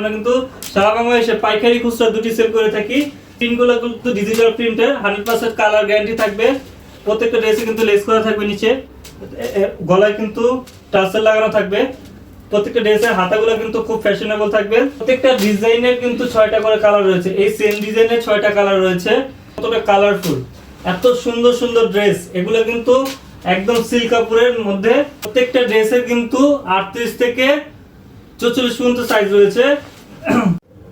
আমরা কিন্তু সারা বাংলাদেশে পাইকারি খুচরা দুটি সেল করে থাকি। প্রিন্টগুলো কিন্তু ডিজিটাল প্রিন্টের 100% কালার গ্যারান্টি থাকবে। প্রত্যেকটা ড্রেসে কিন্তু লেস করা থাকবে, নিচে গলায় কিন্তু টার্সেল লাগানো থাকবে। প্রত্যেকটা ড্রেসের হাতাগুলো কিন্তু খুব ফ্যাশনেবল থাকবে। প্রত্যেকটা ডিজাইনের কিন্তু 6টা করে কালার রয়েছে। এই সেম ডিজাইনের 6টা কালার রয়েছে। কতটা কালারফুল, এত সুন্দর সুন্দর ড্রেস। এগুলো কিন্তু একদম সিল্ক কাপড়ের মধ্যে। প্রত্যেকটা ড্রেসের কিন্তু 38 থেকে 44 পর্যন্ত সাইজ রয়েছে।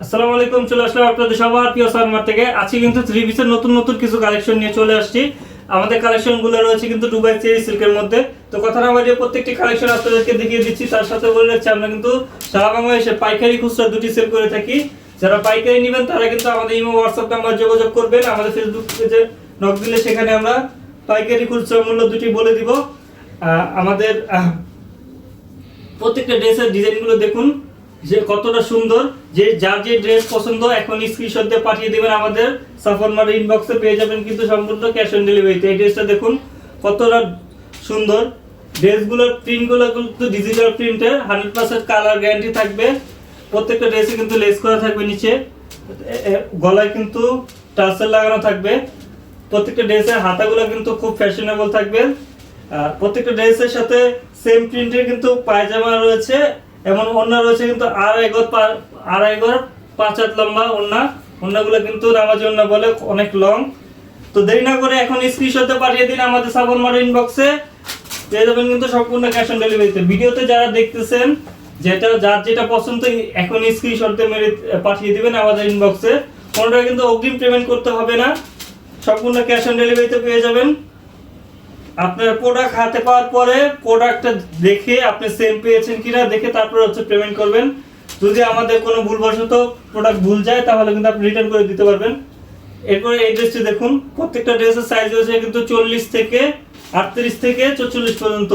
আসসালামু আলাইকুম, চলে আসলাম আপনাদের সবার প্রিয় সানমার থেকে। আজকে কিন্তু 3 পিসের নতুন নতুন কিছু কালেকশন নিয়ে চলে আসছি। আমাদের কালেকশনগুলো রয়েছে কিন্তু দুবাই চেরি সিল্কের মধ্যে। তো কথা না বাড়িয়ে প্রত্যেকটি কালেকশন আপনাদেরকে দেখিয়ে দিচ্ছি। তার সাথে বলে রাখছি, আমরা কিন্তু সারা বাংলাদেশে পাইকারি খুচরা দুটি সেল করে থাকি। যারা পাইকারি নেবেন তারা কিন্তু আমাদের ইমো হোয়াটসঅ্যাপ নাম্বার যোগাযোগ করবেন। আমাদের ফেসবুক পেজে নক দিলে সেখানে আমরা পাইকারি খুচরা মূল্য দুটি বলে দিব। আমাদের প্রত্যেকটা ড্রেসের ডিজাইনগুলো দেখুন যে কতটা সুন্দর। যে যার যে ড্রেস পছন্দ এখন স্ক্রিনশট দিয়ে পাঠিয়ে দিবেন। আমাদের সাফারমার ইনবক্সে পেয়ে যাবেন কিন্তু সম্পূর্ণ ক্যাশ অন ডেলিভারিতে। এই ড্রেসটা দেখুন কতটা সুন্দর। ড্রেসগুলোর প্রিন্টগুলো কিন্তু ডিজিটাল প্রিন্টের 100% কালার গ্যারান্টি থাকবে। প্রত্যেকটা ড্রেসে কিন্তু লেস করা থাকবে, নিচে গলায় কিন্তু টার্সেল লাগানো থাকবে। প্রত্যেকটা ড্রেসের হাতাগুলো কিন্তু খুব ফ্যাশনেবল থাকবে। প্রত্যেকটা ড্রেসের সাথে সেম প্রিন্টের কিন্তু পায়জামা রয়েছে এবং ওড়না রয়েছে কিন্তু আড়াই গজ 5 হাত লম্বা ওড়না। ওড়নাগুলো কিন্তু নামাজি ওড়না বলে, অনেক লং। তো দেরি না করে এখন স্ক্রিনশটে পাঠিয়ে দিন আমাদের সাফারমার ইনবক্সে, পেয়ে যাবেন কিন্তু সম্পূর্ণ ক্যাশ অন ডেলিভারিতে। ভিডিওতে যারা দেখতেছেন যার যেটা পছন্দ এখন স্ক্রিনশটে মেরে পাঠিয়ে দিবেন আমাদের ইনবক্সে। কোনোটা কিন্তু অগ্রিম পেমেন্ট করতে হবে না, সম্পূর্ণ ক্যাশ অন ডেলিভারিতে পেয়ে যাবেন। আপনার প্রোডাক্ট হাতে পাওয়ার পরে প্রোডাক্টটা দেখে আপনি সেম পেয়েছেন কিনা দেখে তারপর পেমেন্ট করবেন। যদি আমাদের কোনো ভুলবশত প্রোডাক্ট ভুল যায় তাহলে কিন্তু আপনি রিটার্ন করে দিতে পারবেন। এরপরে এই ড্রেসটি দেখুন, প্রত্যেকটা ড্রেসের সাইজ রয়েছে কিন্তু 40 থেকে 38 থেকে 44 পর্যন্ত।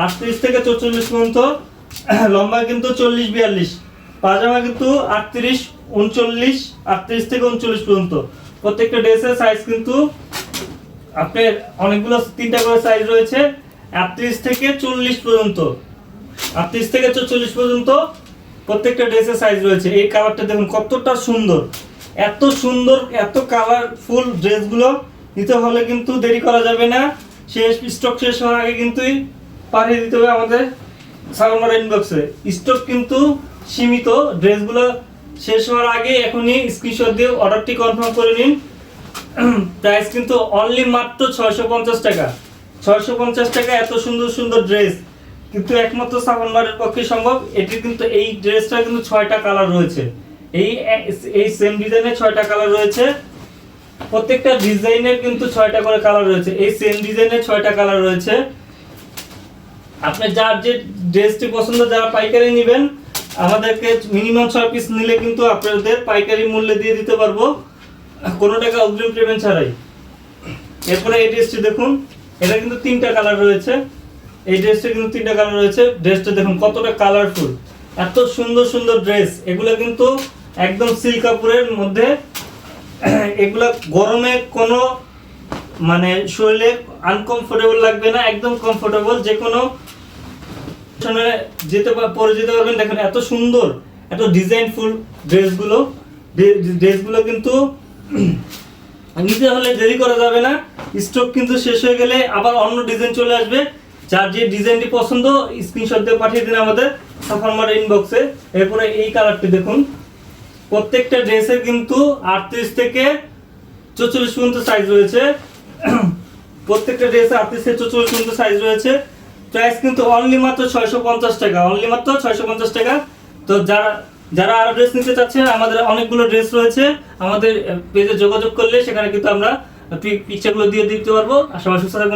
38 থেকে 44 পর্যন্ত, লম্বা কিন্তু 40-42, পাজামা কিন্তু 38, 39, 38 থেকে 39 পর্যন্ত। প্রত্যেকটা ড্রেসের সাইজ কিন্তু আপনার অনেকগুলো 3টা করে সাইজ রয়েছে। 38 থেকে 40 পর্যন্ত, 38 থেকে 44 পর্যন্ত প্রত্যেকটা ড্রেসের সাইজ রয়েছে। এই কালারটা দেখুন কতটা সুন্দর, এত সুন্দর, এত কালারফুল ড্রেসগুলো নিতে হলে কিন্তু দেরি করা যাবে না। স্টক শেষ হওয়ার আগে কিন্তু পাঠিয়ে দিতে হবে আমাদের সাফারমার ইনবক্সে। স্টক কিন্তু সীমিত, ড্রেসগুলো শেষ হওয়ার আগে এখনই স্ক্রিনশট দিয়ে অর্ডারটি কনফার্ম করে নিন। প্রাইস কিন্তু অনলি মাত্র 650 টাকা। 650 টাকা এত সুন্দর সুন্দর ড্রেস কিন্তু একমাত্র সাফারমারের পক্ষে সম্ভব। এটি কিন্তু এই ড্রেসটা কিন্তু 6টা কালার রয়েছে। এই সেম ডিজাইনের 6টা কালার রয়েছে। প্রত্যেকটা ডিজাইনের কিন্তু 6টা করে কালার রয়েছে। এই সেম ডিজাইনের 6টা কালার রয়েছে। আপনি যার যে ড্রেসটি পছন্দ, যারা পাইকারি নেবেন আমাদেরকে মিনিমাম 6 পিস নিলে কিন্তু আপনাদের পাইকারি মূল্যে দিয়ে দিতে পারবো, কোনো টাকা অগ্রিম পেমেন্ট ছাড়াই। এরপরে এই ড্রেসটি দেখুন, এটা কিন্তু 3টা কালার রয়েছে। এই ড্রেসটা কিন্তু 3টা কালার রয়েছে। ড্রেসটা দেখুন কতটা কালারফুল, এত সুন্দর সুন্দর ড্রেস। এগুলো কিন্তু একদম সিল্ক কাপড়ের মধ্যে। এগুলা গরমে কোনো মানে শরীরে আনকমফোর্টেবল লাগবে না, একদম কমফোর্টেবল। যে কোনো পরে যেতে পারবেন। দেখেন এত সুন্দর, এত ডিজাইনফুল ড্রেসগুলো কিন্তু নিতে হলে দেরি করা যাবে না। স্টক কিন্তু শেষ হয়ে গেলে আবার অন্য ডিজাইন চলে আসবে। যার যে ডিজাইনটি পছন্দ স্ক্রিনশট দিয়ে পাঠিয়ে দিন আমাদের সাফারমার ইনবক্সে। এরপরে এই কালারটি দেখুন, প্রত্যেকটা ড্রেসের কিন্তু 38 থেকে 44 পর্যন্ত সাইজ রয়েছে। প্রত্যেকটা ড্রেসে 38 থেকে 44 পর্যন্ত সাইজ রয়েছে। প্রাইস কিন্তু অনলি মাত্র 650 টাকা, অনলি মাত্র 650 টাকা। তো যারা আরো ড্রেস নিতে চাচ্ছেন, আমাদের অনেকগুলো ড্রেস রয়েছে। আমাদের পেজে যোগাযোগ করলে সেখানে কিন্তু আমরা পিকচারগুলো দিয়ে দিতে পারবো। আর সবাই সুস্থ থাকবেন।